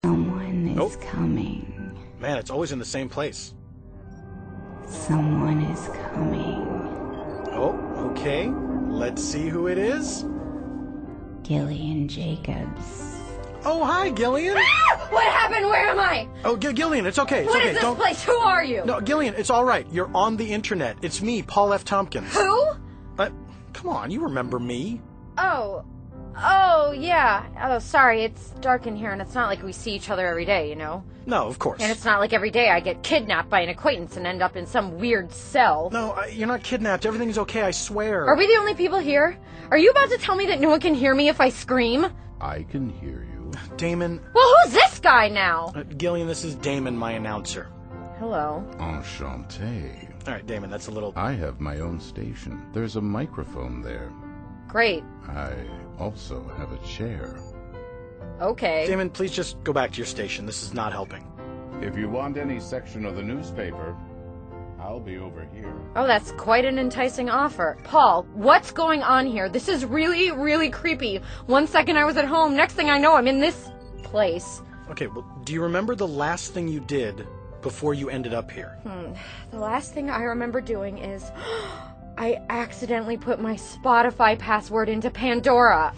Someone is Nope. coming. Man, it's always in the same place. Someone is coming. Oh, okay. Let's see who it is. Gillian Jacobs. Oh, hi, Gillian. What happened? Where am I? Oh, Gillian, it's okay. It's What okay. is this place? Who are you? No, Gillian, it's all right. You're on the internet. It's me, Paul F. Tompkins. Who? Come on, you remember me. Oh, yeah. Oh, sorry, it's dark in here, and it's not like we see each other every day, you know? No, of course. And it's not like every day I get kidnapped by an acquaintance and end up in some weird cell. No, you're not kidnapped. Everything's okay, I swear. Are we the only people here? Are you about to tell me that no one can hear me if I scream? I can hear you. Damon. Well, who's this guy now? Gillian, this is Damon, my announcer. Hello. Enchanté. All right, Damon, that's a little... I have my own station. There's a microphone there. Great. I also have a chair. Okay. Damon, please just go back to your station. This is not helping. If you want any section of the newspaper, I'll be over here. Oh, that's quite an enticing offer. Paul, what's going on here? This is really, really creepy. 1 second I was at home, next thing I know I'm in this place. Okay, well, do you remember the last thing you did before you ended up here? The last thing I remember doing is I accidentally put my Spotify password into Pandora.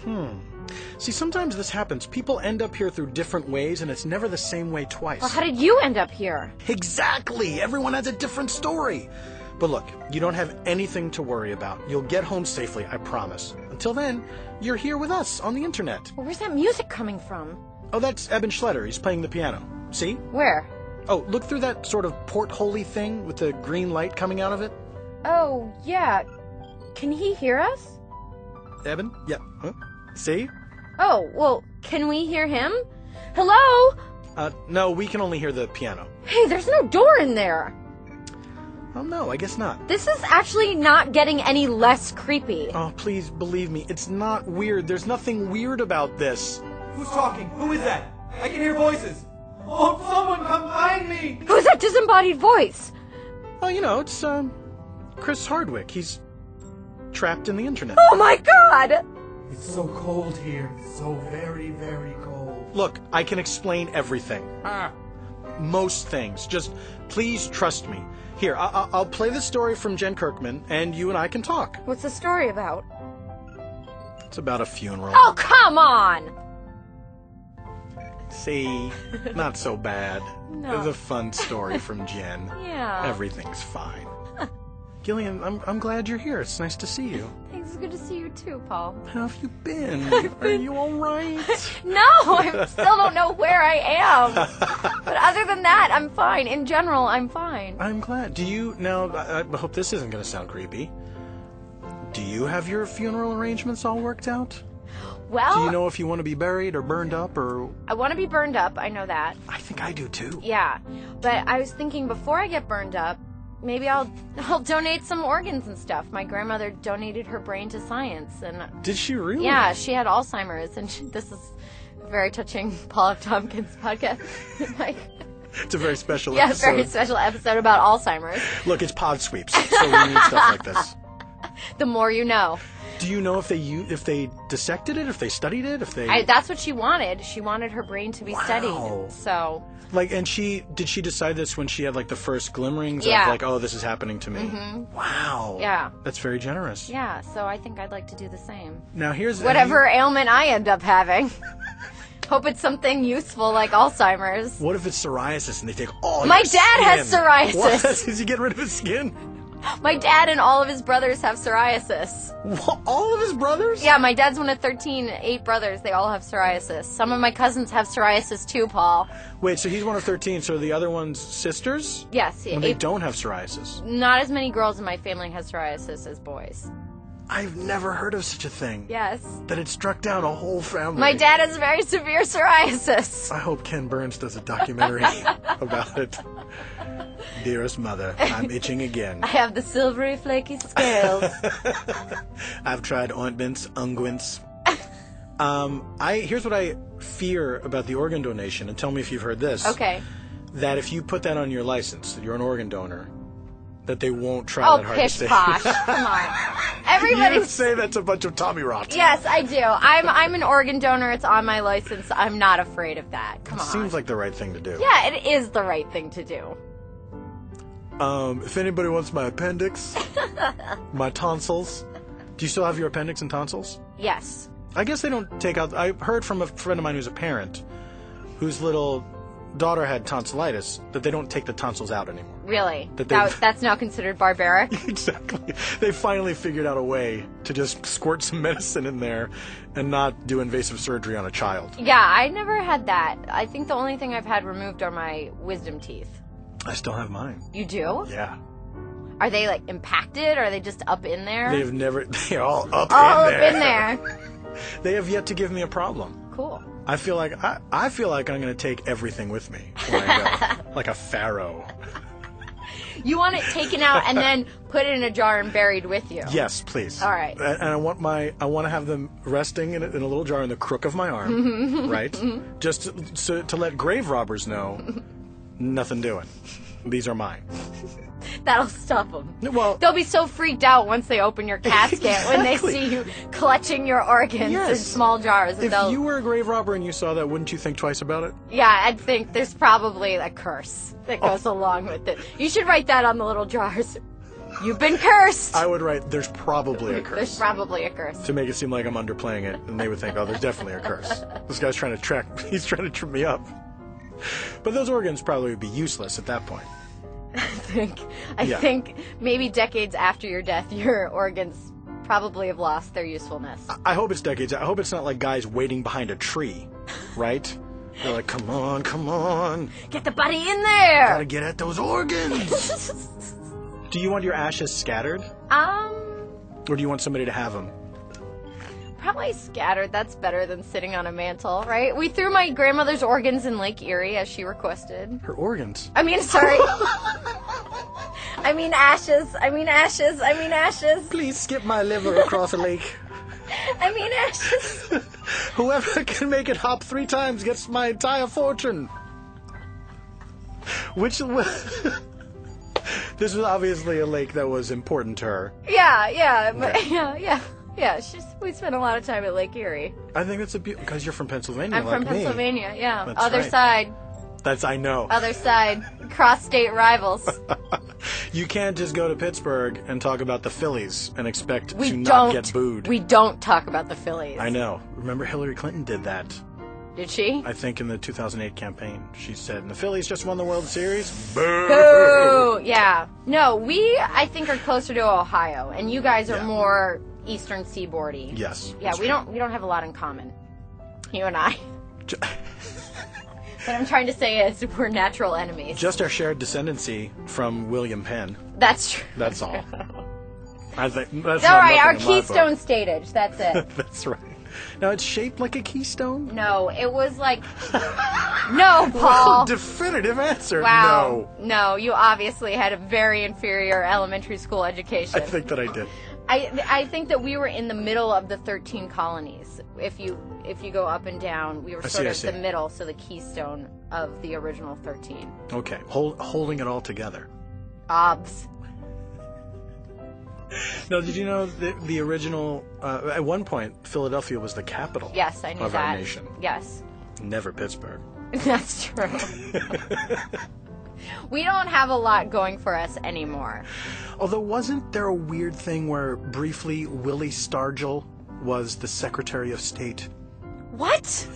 See, sometimes this happens. People end up here through different ways, and it's never the same way twice. Well, how did you end up here? Exactly! Everyone has a different story. But look, you don't have anything to worry about. You'll get home safely, I promise. Until then, you're here with us on the internet. Well, where's that music coming from? Oh, that's Eben Schletter. He's playing the piano. See? Where? Oh, look through that sort of porthole thing with the green light coming out of it. Oh, yeah. Can he hear us? Eben? Yeah. Huh? See? Oh, well, can we hear him? Hello? No, we can only hear the piano. Hey, there's no door in there. Oh, no, I guess not. This is actually not getting any less creepy. Oh, please believe me, it's not weird. There's nothing weird about this. Who's talking? Who is that? I can hear voices. Oh, someone come find me! Who's that disembodied voice? Oh, you know, it's, Chris Hardwick. He's trapped in the internet. Oh my god! It's so cold here. So very, very cold. Look, I can explain everything. Most things. Just please trust me. Here, I'll play the story from Jen Kirkman, and you and I can talk. What's the story about? It's about a funeral. Oh, come on! See, not so bad. No. The fun story from Jen. Yeah. Everything's fine. Gillian, I'm glad you're here. It's nice to see you. Thanks, it's good to see you too, Paul. How have you been? Are you all right? No, I still don't know where I am. But other than that, I'm fine. In general, I'm fine. I'm glad. Do you, now, I hope this isn't going to sound creepy. Do you have your funeral arrangements all worked out? Well, Do you know if you want to be buried or burned up or... I want to be burned up. I know that. I think I do too. Yeah. But I was thinking before I get burned up, maybe I'll donate some organs and stuff. My grandmother donated her brain to science, and Did she really? yeah, she had Alzheimer's, and this is a very touching Paul F. Tompkins podcast. Like, It's a very special yeah, episode. very special episode about Alzheimer's. Look, it's pod sweeps, so we need stuff like this. The more you know. Do you know if they dissected it, if they studied it, if they... That's what she wanted. She wanted her brain to be studied. So, Like, and did she decide this when she had, like, the first glimmerings Yeah. of, like, oh, this is happening to me? Wow. Yeah. That's very generous. yeah, so I think I'd like to do the same. Now, here's... Whatever ailment I end up having. Hope it's something useful like Alzheimer's. What if it's psoriasis and they take all My your dad has skin? psoriasis. What? Does he get rid of his skin? My dad and all of his brothers have psoriasis. What? All of his brothers? Yeah, my dad's one of 13, 8 brothers. They all have psoriasis. Some of my cousins have psoriasis too, Paul. Wait, so he's one of 13, so the other one's sisters? Yes, And they 8, don't have psoriasis. not as many girls in my family have psoriasis as boys. I've never heard of such a thing. Yes. That it struck down a whole family. My dad has very severe psoriasis. I hope Ken Burns does a documentary about it. Dearest mother, I'm itching again. I have the silvery, flaky scales. I've tried ointments, unguents. Here's what I fear about the organ donation, and tell me if you've heard this. Okay. That if you put that on your license, that you're an organ donor, that they won't try Oh, that hard to pish say. posh. Come on. You Everybody's... say that's a bunch of Tommy rot. Yes, I do. I'm an organ donor. It's on my license. I'm not afraid of that. Come on. Seems like the right thing to do. Yeah, it is the right thing to do. If anybody wants my appendix, my tonsils. Do you still have your appendix and tonsils? Yes. I guess they don't take out... I heard from a friend of mine who's a parent, whose little daughter had tonsillitis, that they don't take the tonsils out anymore. Really? That they- That's now considered barbaric? Exactly. They finally figured out a way to just squirt some medicine in there and not do invasive surgery on a child. Yeah, I never had that. I think the only thing I've had removed are my wisdom teeth. I still have mine. You do? Yeah. Are they, like, impacted? Or are they just up in there? They've never... They're all up All in up there. in there. They have yet to give me a problem. Cool. I feel like I'm going to take everything with me when I go. Like a pharaoh. You want it taken out and then put it in a jar and buried with you? Yes, please. All right. And I want to have them resting in a little jar in the crook of my arm, right? Just to let grave robbers know, nothing doing. These are mine. That'll stop them. Well, They'll be so freaked out once they open your casket when they Exactly. see you clutching your organs in Yes. small jars. if They'll- you were a grave robber and you saw that, wouldn't you think twice about it? Yeah, I'd think there's probably a curse that goes along with it. You should write that on the little jars. You've been cursed! I would write, there's probably a curse. There's probably a curse. To make it seem like I'm underplaying it, and they would think, oh, there's definitely a curse. This guy's trying to he's trying to trip me up. But those organs probably would be useless at that point. I Yeah. think maybe decades after your death, your organs probably have lost their usefulness. I hope it's decades. I hope it's not like guys waiting behind a tree, right? They're like, come on, Get the buddy in there! gotta get at those organs. Do you want your ashes scattered, or do you want somebody to have them? Probably scattered. That's better than sitting on a mantle, right? We threw my grandmother's organs in Lake Erie as she requested. Her organs. I mean, sorry. I mean ashes. I mean ashes. I mean ashes. Please skip my liver across a lake. I mean ashes. Whoever can make it hop 3 times gets my entire fortune. This was obviously a lake that was important to her. Yeah, but Okay. yeah. We spent a lot of time at Lake Erie. I think that's because you're from Pennsylvania, I'm like from me. Pennsylvania, yeah. That's Other right. side. I know. Other side. Cross-state rivals. You can't just go to Pittsburgh and talk about the Phillies and expect We to not don't. get booed. We don't talk about the Phillies. I know. Remember Hillary Clinton did that, Did she? I think, in the 2008 campaign. She said, the Phillies just won the World Series. Boo! Boo! Yeah. No, we, I think, are closer to Ohio, and you guys are Yeah. more eastern seaboardy. Yes. Yeah, that's we true. don't have a lot in common. You and I. Ju- What I'm trying to say is we're natural enemies. Just our shared descendancy from William Penn. That's true. That's all. I think that's All not right, our nothing in my book. Keystone State Age. That's it. That's right. Now it's shaped like a keystone. No, it was like. No, Paul. Definitive answer. Wow. No, you obviously had a very inferior elementary school No. education. I think that I did. I think that we were in the middle of the 13 colonies. If you go up and down, we were I sort see. of the middle, so the keystone of the original 13. Okay, holding it all together. Obs. Now, did you know that the original? At one point, Philadelphia was the capital. Yes, I knew of that. our nation. Yes, Never Pittsburgh. that's true. We don't have a lot going for us anymore. Although, wasn't there a weird thing where briefly Willie Stargell was the Secretary of State? What?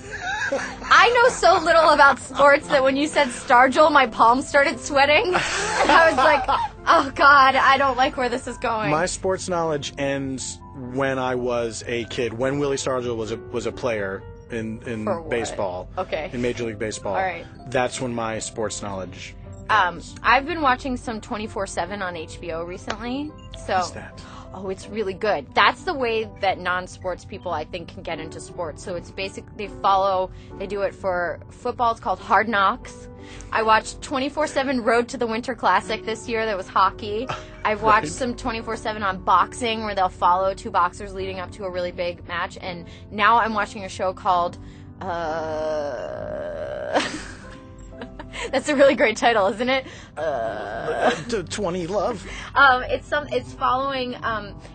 I know so little about sports that when you said Stargell, my palms started sweating. And I was like, oh God, I don't like where this is going. My sports knowledge ends when I was a kid. When Willie Stargell was a player in For what? baseball. Okay. In Major League Baseball. All right. That's when my sports knowledge ends. I've been watching some 24/7 on HBO recently. So, What's that? oh, it's really good. That's the way that non-sports people, I think, can get into sports. So it's basically they do it for football. It's called Hard Knocks. I watched 24/7 Road to the Winter Classic this year. That was hockey. I've watched some 24/7 on boxing where they'll follow 2 boxers leading up to a really big match. And now I'm watching a show called, That's a really great title, isn't it? 20 Love. It's following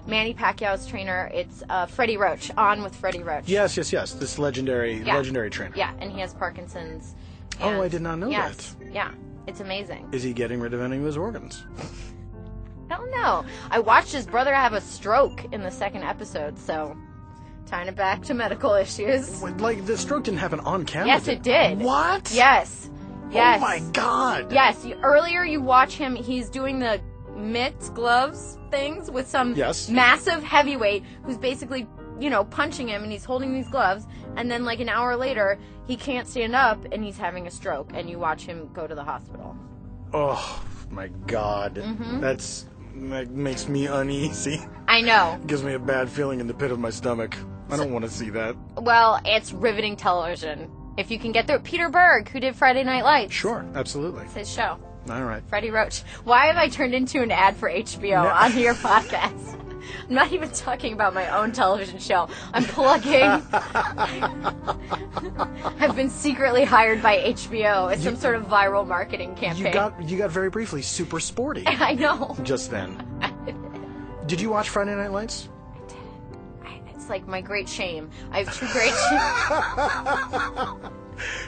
Manny Pacquiao's trainer. It's Freddie Roach. On with Freddie Roach. Yes. This legendary trainer. Yeah, and he has Parkinson's. Oh, and- I did not know yes, that. Yeah, it's amazing. Is he getting rid of any of his organs? I don't know. I watched his brother have a stroke in the second episode, so tying it back to medical issues. Like, the stroke didn't happen on camera. Yes, it did. What? Yes. Yes. Oh, my God. Yes. Earlier you watch him, he's doing the mitts, gloves things with some massive heavyweight who's basically, punching him, and he's holding these gloves, and then like an hour later, he can't stand up and he's having a stroke, and you watch him go to the hospital. Oh, my God. Mm-hmm. That makes me uneasy. I know. Gives me a bad feeling in the pit of my stomach. I don't want to see that. Well, it's riveting television. If you can get through Peter Berg, who did Friday Night Lights. Sure, absolutely. It's his show. All right. Freddie Roach. Why have I turned into an ad for HBO on your podcast? I'm not even talking about my own television show. I'm plugging. I've been secretly hired by HBO as some sort of viral marketing campaign. You got very briefly super sporty. I know. Just then. Did you watch Friday Night Lights? It's like my great shame. I have two great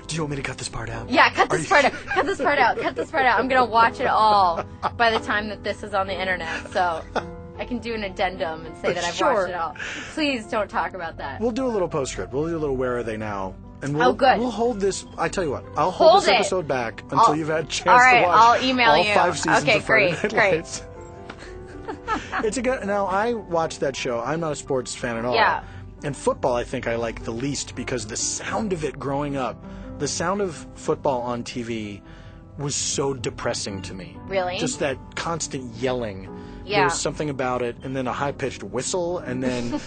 Do you want me to cut this part out? Yeah, cut this part out. Cut this part out. Cut this part out. I'm going to watch it all by the time that this is on the internet. So I can do an addendum and say that I've watched it all. Please don't talk about that. We'll do a little postscript. We'll do a little Where Are They Now? And we'll, good. We'll hold this. I tell you what, I'll hold this episode back until you've had a chance all right, to watch I'll email all you. 5 seasons Okay, of Friday great. Night Lights. It's a good. Now I watched that show. I'm not a sports fan at all. Yeah. And football, I think I like the least because the sound of it growing up, the sound of football on TV, was so depressing to me. Really? Just that constant yelling. Yeah. There was something about it, and then a high-pitched whistle, and then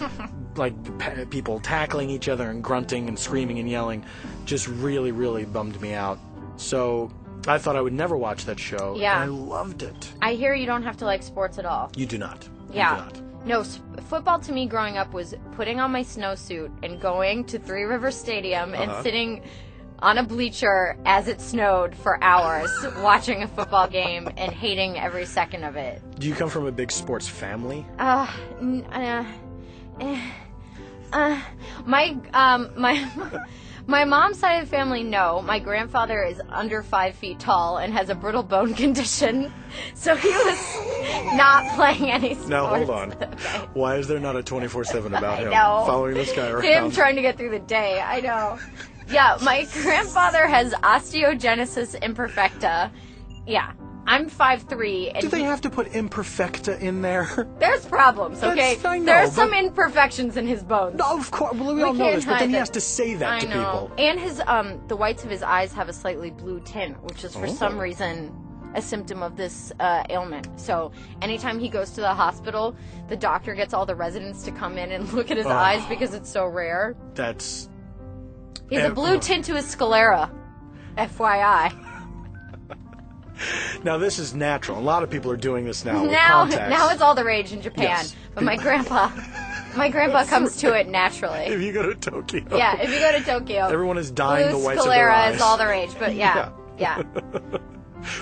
people tackling each other and grunting and screaming and yelling, just really, really bummed me out. So I thought I would never watch that show. Yeah. And I loved it. I hear you don't have to like sports at all. You do not. Yeah. You do not. No, football to me growing up was putting on my snowsuit and going to Three River Stadium and sitting on a bleacher as it snowed for hours watching a football game and hating every second of it. Do you come from a big sports family? My mom's side of the family, no. My grandfather is under 5 feet tall and has a brittle bone condition, so he was not playing any sports. Now, hold on. Okay. Why is there not a 24/7 about him know. following this guy around? Him trying to get through the day, I know. Yeah, my grandfather has osteogenesis imperfecta. Yeah, I'm 5'3", and Do they have to put imperfecta in there? there's problems, okay? I know, There's some but- imperfections in his bones. No, of course. Well, we all know can't this, but then hide he that. has to say that I to know. people. And his the whites of his eyes have a slightly blue tint, which is for some reason a symptom of this ailment. So anytime he goes to the hospital, the doctor gets all the residents to come in and look at his eyes because it's so rare. That's... He has a blue tint to his sclera. FYI. Now, this is natural. A lot of people are doing this now with Now contacts. it's all the rage in Japan. Yes. But my grandpa comes to it naturally. If you go to Tokyo. Yeah, if you go to Tokyo, Everyone is dyeing blue the whites of their sclera eyes. is all the rage. But yeah.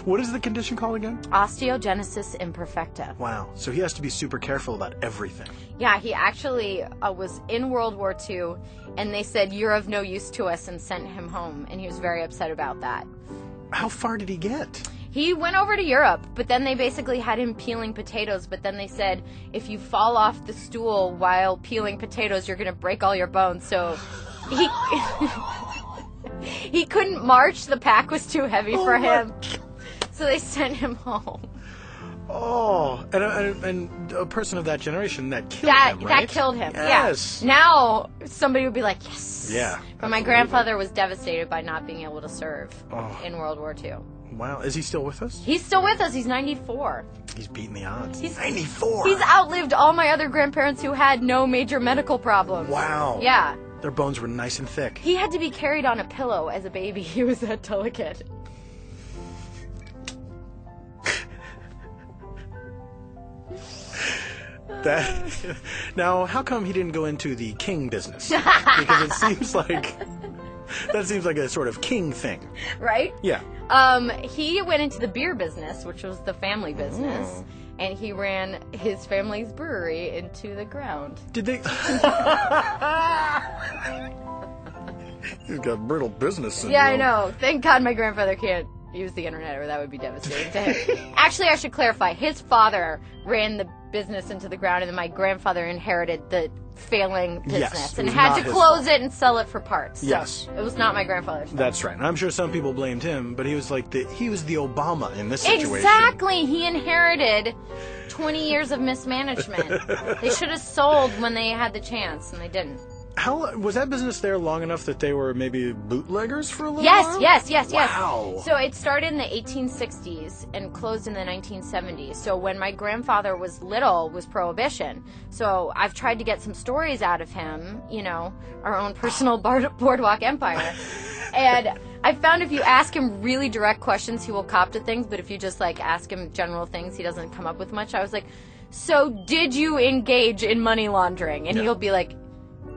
What is the condition called again? Osteogenesis imperfecta. Wow. So he has to be super careful about everything. Yeah, he actually was in World War II, and they said, "You're of no use to us," and sent him home, and he was very upset about that. How far did he get? He went over to Europe, but then they basically had him peeling potatoes, but then they said, if you fall off the stool while peeling potatoes, you're going to break all your bones, so he... he couldn't march, the pack was too heavy for him, so they sent him home. Oh, and a person of that generation, that killed him, right? That killed him, Yes. yeah. Now, somebody would be like, yes. Yeah. But my absolutely. grandfather was devastated by not being able to serve in World War II. Wow. Is he still with us? He's still with us. He's 94. He's beating the odds. He's 94. He's outlived all my other grandparents who had no major medical problems. Wow. Yeah. Their bones were nice and thick. He had to be carried on a pillow as a baby. He was that delicate. Now, how come he didn't go into the king business? Because it seems like That seems like a sort of king thing. right? Yeah. He went into the beer business, which was the family business, and he ran his family's brewery into the ground. Did they? He's got brittle business syndrome. Yeah, I know. Thank God my grandfather can't use the internet, or that would be devastating to him. Actually, I should clarify. His father ran the business into the ground, and then my grandfather inherited the failing business Yes, it and was had not to his close fault. it and sell it for parts. So Yes. it was not my grandfather's fault. That's right. And I'm sure some people blamed him, but he was like he was the Obama in this situation. Exactly. He inherited 20 years of mismanagement. They should have sold when they had the chance, and they didn't. How was that business there long enough that they were maybe bootleggers for a little while? Yes. Wow. So it started in the 1860s and closed in the 1970s. So when my grandfather was little was Prohibition. So I've tried to get some stories out of him, our own personal boardwalk empire. And I found if you ask him really direct questions, he will cop to things. But if you just ask him general things, he doesn't come up with much. I was like, so did you engage in money laundering? And he'll be like,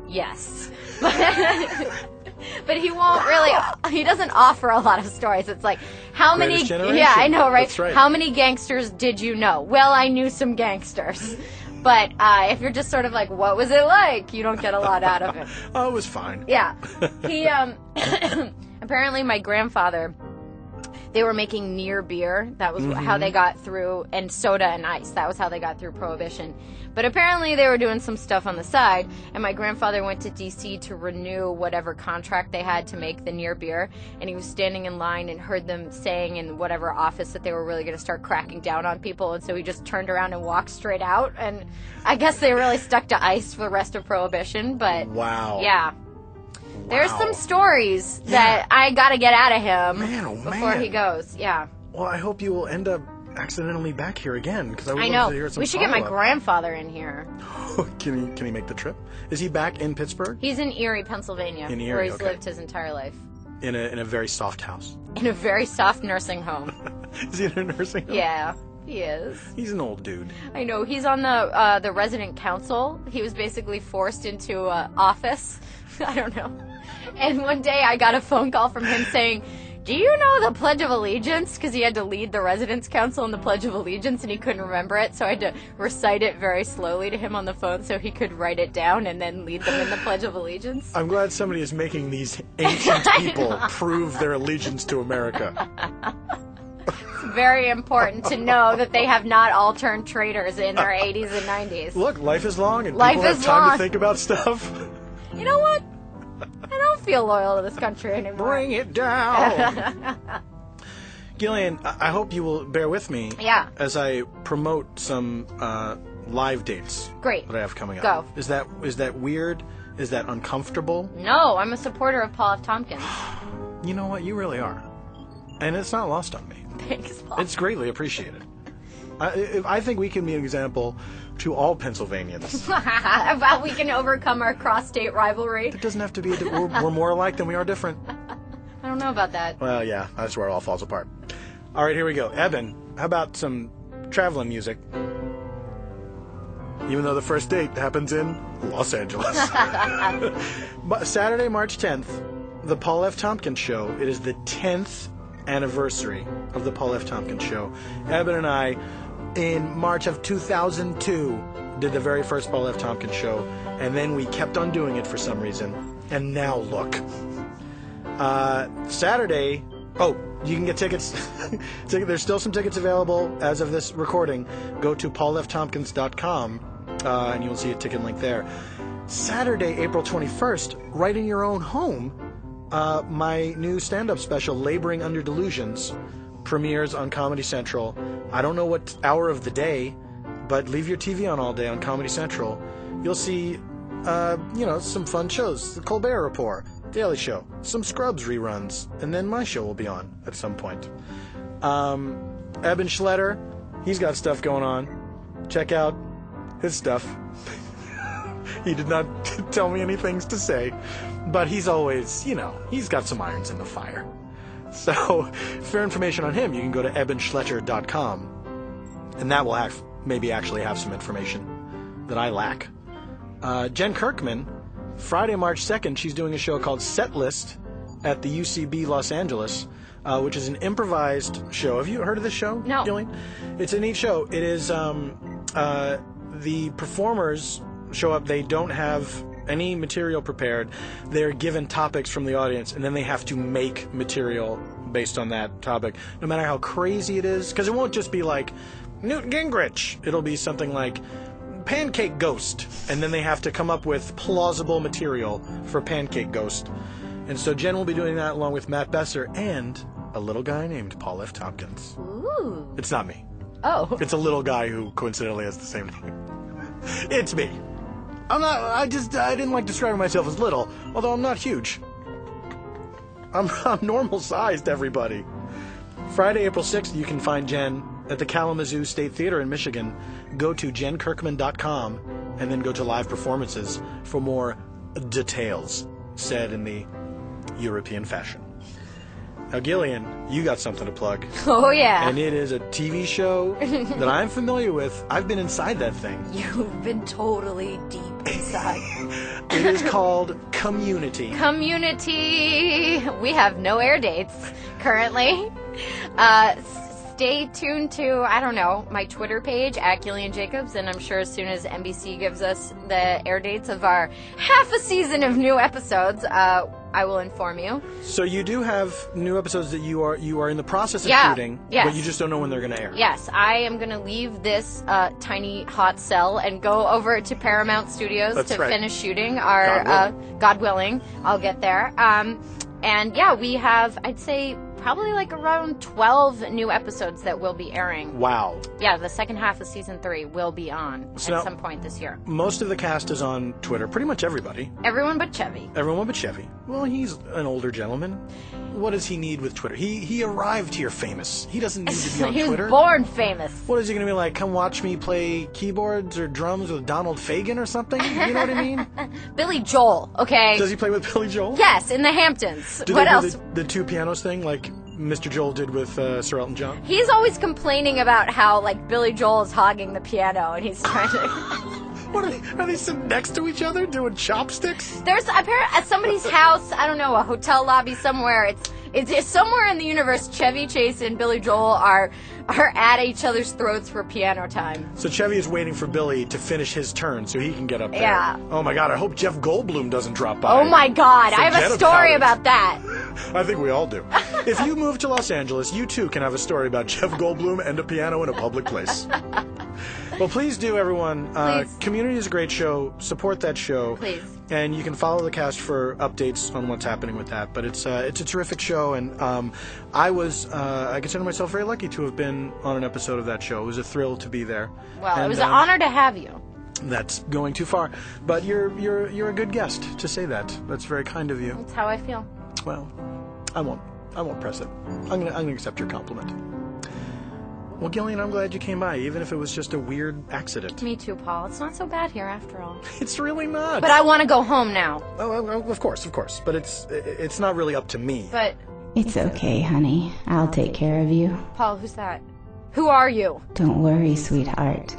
yes. But he won't really, he doesn't offer a lot of stories. It's like, how many, Greatest Generation. yeah, I know, right? That's right. How many gangsters did you know? Well, I knew some gangsters. But if you're just sort of like, what was it like? You don't get a lot out of it. Oh, it was fine. Yeah. He, apparently my grandfather, they were making near beer. That was how they got through, and soda and ice. That was how they got through Prohibition. But apparently they were doing some stuff on the side, and my grandfather went to D.C. to renew whatever contract they had to make the near beer, and he was standing in line and heard them saying in whatever office that they were really going to start cracking down on people, and so he just turned around and walked straight out, and I guess they really stuck to ice for the rest of Prohibition, but Wow. yeah. There's Wow. some stories that I got to get out of him Man, oh, before man. he goes. Yeah, Well, I hope you will end up accidentally back here again, because I would I love know. to hear some We should get my follow-up. grandfather in here. Can he make the trip? Is he back in Pittsburgh? He's in Erie, Pennsylvania, In where Erie, he's okay. lived his entire life. In a very soft house. In a very soft nursing home. Is he in a nursing home? Yeah, he is. He's an old dude. I know. He's on the resident council. He was basically forced into office. I don't know. And one day I got a phone call from him saying, do you know the Pledge of Allegiance? Because he had to lead the Residence Council in the Pledge of Allegiance, and he couldn't remember it, so I had to recite it very slowly to him on the phone so he could write it down and then lead them in the Pledge of Allegiance. I'm glad somebody is making these ancient people prove their allegiance to America. It's very important to know that they have not all turned traitors in their 80s and 90s. Look, life is long, and Life people have is time long. to think about stuff. You know what? I don't feel loyal to this country anymore. Bring it down. Gillian, I hope you will bear with me Yeah. as I promote some live dates Great. that I have coming up. Go. Is that weird? Is that uncomfortable? No, I'm a supporter of Paul F. Tompkins. You know what? You really are. And it's not lost on me. Thanks, Paul. It's greatly appreciated. I think we can be an example to all Pennsylvanians. About we can overcome our cross-state rivalry. It doesn't have to be. We're more alike than we are different. I don't know about that. Well, yeah, that's where it all falls apart. All right, here we go. Eben, how about some traveling music? Even though the first date happens in Los Angeles. But Saturday, March 10th, the Paul F. Tompkins Show. It is the 10th anniversary of the Paul F. Tompkins Show. Eben and I, in March of 2002, did the very first Paul F. Tompkins Show, and then we kept on doing it for some reason. And now look. Saturday, you can get tickets. There's still some tickets available as of this recording. Go to paulftompkins.com and you'll see a ticket link there. Saturday, April 21st, right in your own home, my new stand-up special, Laboring Under Delusions, premieres on Comedy Central. I don't know what hour of the day, but leave your TV on all day on Comedy Central. You'll see, some fun shows. The Colbert Report, Daily Show, some Scrubs reruns, and then my show will be on at some point. Eben Schletter, he's got stuff going on. Check out his stuff. He did not tell me any things to say, but he's always, he's got some irons in the fire. So, for information on him, you can go to ebenschletter.com, and that will maybe actually have some information that I lack. Jen Kirkman, Friday, March 2nd, she's doing a show called Set List at the UCB Los Angeles, which is an improvised show. Have you heard of this show, No. Gillian? It's a neat show. It is the performers show up. They don't have any material prepared. They're given topics from the audience, and then they have to make material based on that topic, no matter how crazy it is. Because it won't just be like Newt Gingrich. It'll be something like Pancake Ghost, and then they have to come up with plausible material for Pancake Ghost. And so Jen will be doing that along with Matt Besser and a little guy named Paul F. Tompkins. Ooh. It's not me. Oh. It's a little guy who coincidentally has the same name. It's me. I didn't like describing myself as little, although I'm not huge. I'm normal sized, everybody. Friday, April 6th, you can find Jen at the Kalamazoo State Theater in Michigan. Go to jenkirkman.com and then go to live performances for more details, said in the European fashion. Now, Gillian, you got something to plug. Oh, yeah. And it is a TV show that I'm familiar with. I've been inside that thing. You've been totally deep inside. It is called Community. Community. We have no air dates currently. Stay tuned to, I don't know, my Twitter page at Gillian Jacobs, and I'm sure as soon as NBC gives us the air dates of our half a season of new episodes, I will inform you. So you do have new episodes that you are in the process of shooting, yes. but you just don't know when they're going to air. Yes, I am going to leave this tiny hot cell and go over to Paramount Studios That's to right. finish shooting our God willing, I'll get there. And yeah, we have, I'd say, probably like around 12 new episodes that will be airing. Wow. Yeah, the second half of season 3 will be on So at now- some point this year. Most of the cast is on Twitter. Pretty much everybody. Everyone but Chevy. Everyone but Chevy. Well, he's an older gentleman. What does he need with Twitter? He arrived here famous. He doesn't need to be on He was Twitter. born famous. What is he going to be like? Come watch me play keyboards or drums with Donald Fagen or something? You know what I mean? Billy Joel, okay? Does he play with Billy Joel? Yes, in the Hamptons. Do What they else? do the two pianos thing like Mr. Joel did with Sir Elton John? He's always complaining about how, like, Billy Joel is hogging the piano and he's trying to... What are they sitting next to each other doing chopsticks? There's apparently at somebody's house, I don't know, a hotel lobby somewhere. It's somewhere in the universe. Chevy Chase and Billy Joel are at each other's throats for piano time. So Chevy is waiting for Billy to finish his turn so he can get up there. Yeah. Oh my God, I hope Jeff Goldblum doesn't drop by. Oh my God, I have Forget a story about about that. I think we all do. If you move to Los Angeles, you too can have a story about Jeff Goldblum and a piano in a public place. Well, please do, everyone. Please. Community is a great show. Support that show. Please. And you can follow the cast for updates on what's happening with that. But it's a terrific show, and I consider myself very lucky to have been on an episode of that show. It was a thrill to be there. Well, And, it was an honor to have you. That's going too far, but you're a good guest to say that. That's very kind of you. That's how I feel. Well, I won't press it. I'm gonna accept your compliment. Well, Gillian, I'm glad you came by, even if it was just a weird accident. Me too, Paul. It's not so bad here after all. It's really not. But I want to go home now. Oh, of course. But it's not really up to me. But, It's okay, honey. I'll take care of you. Paul, who's that? Who are you? Don't worry, sweetheart.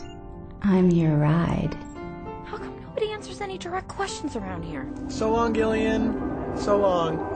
I'm your ride. How come nobody answers any direct questions around here? So long, Gillian. So long.